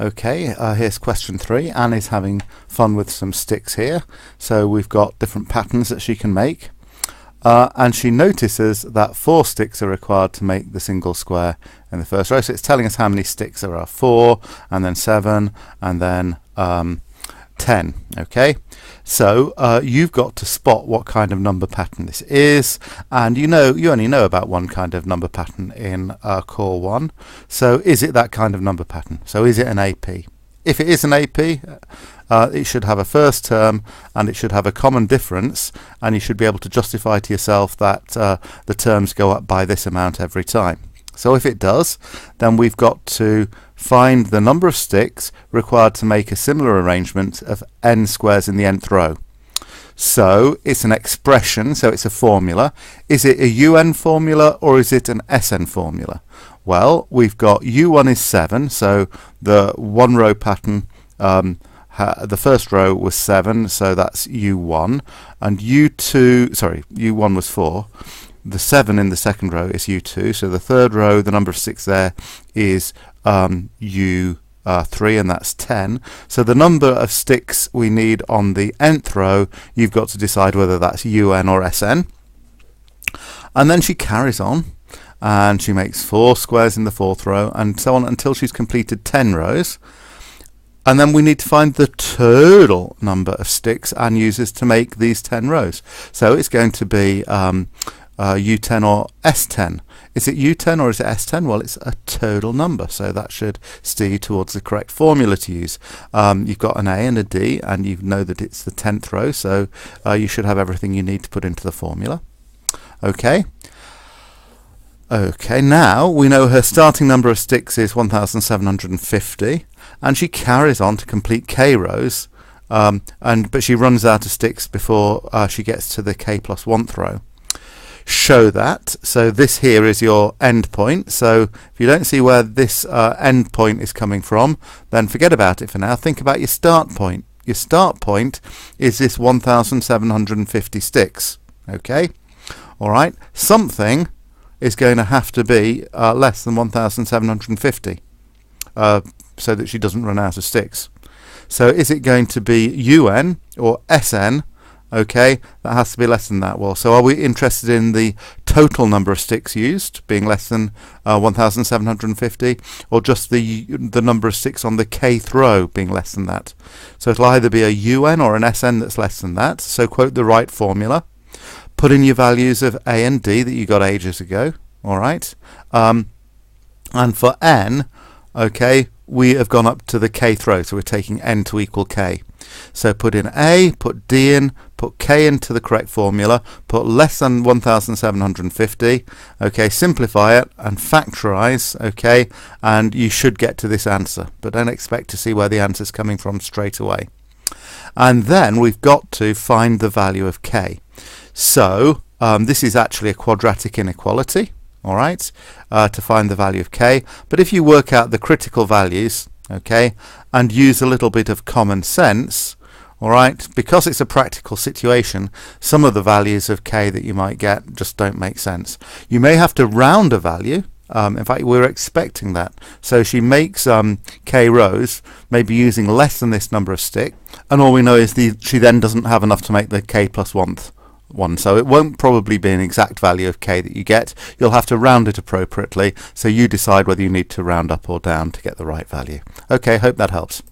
Okay, here's question 3. Anne is having fun with some sticks here. So we've got different patterns that she can make. And she notices that 4 sticks are required to make the single square in the first row. So it's telling us how many sticks there are. 4, and then 7, and then 10. Okay, so you've got to spot what kind of number pattern this is, and you only know about one kind of number pattern in core 1. So is it that kind of number pattern? So is it an AP? If it is an AP, it should have a first term and it should have a common difference, and you should be able to justify to yourself that the terms go up by this amount every time. So if it does, then we've got to find the number of sticks required to make a similar arrangement of n squares in the nth row. So it's an expression, so it's a formula. Is it a UN formula or is it an SN formula? Well, we've got U1 is 7, so the one row pattern, the first row was 7, so that's U1, and U1 was 4. The 7 in the second row is U2, so the third row, the number of sticks there is U3, and that's 10. So the number of sticks we need on the nth row, you've got to decide whether that's UN or SN. And then she carries on, and she makes 4 squares in the 4th row, and so on until she's completed 10 rows. And then we need to find the total number of sticks Anne uses to make these 10 rows. So it's going to be U10 or S10. Is it U10 or is it S10? Well, it's a total number, so that should steer you towards the correct formula to use. You've got an A and a D, and you know that it's the 10th row, so you should have everything you need to put into the formula. Okay. Okay, now we know her starting number of sticks is 1,750, and she carries on to complete K rows, but she runs out of sticks before she gets to the K plus 1th row. Show that. So this here is your end point. So if you don't see where this end point is coming from, then forget about it for now. Think about your start point. Your start point is this 1,750 sticks. Okay, all right. Something is going to have to be less than 1,750 so that she doesn't run out of sticks. So is it going to be UN or SN? Okay, that has to be less than that. Well, so are we interested in the total number of sticks used being less than 1,750, or just the number of sticks on the kth row being less than that? So it'll either be a UN or an SN that's less than that. So quote the right formula. Put in your values of A and D that you got ages ago. All right, and for N, okay, we have gone up to the kth row, so we're taking N to equal K. So put in A, put D in, put K into the correct formula, put less than 1,750, okay, simplify it and factorize, okay, and you should get to this answer, but don't expect to see where the answer is coming from straight away. And then we've got to find the value of K. So this is actually a quadratic inequality, all right, to find the value of K, but if you work out the critical values, okay, and use a little bit of common sense, all right, because it's a practical situation, some of the values of K that you might get just don't make sense. You may have to round a value. In fact, we're expecting that. So she makes K rows, maybe using less than this number of stick, and all we know is she then doesn't have enough to make the K plus 1th one, so it won't probably be an exact value of K that you get. You'll have to round it appropriately, so you decide whether you need to round up or down to get the right value. Okay, hope that helps.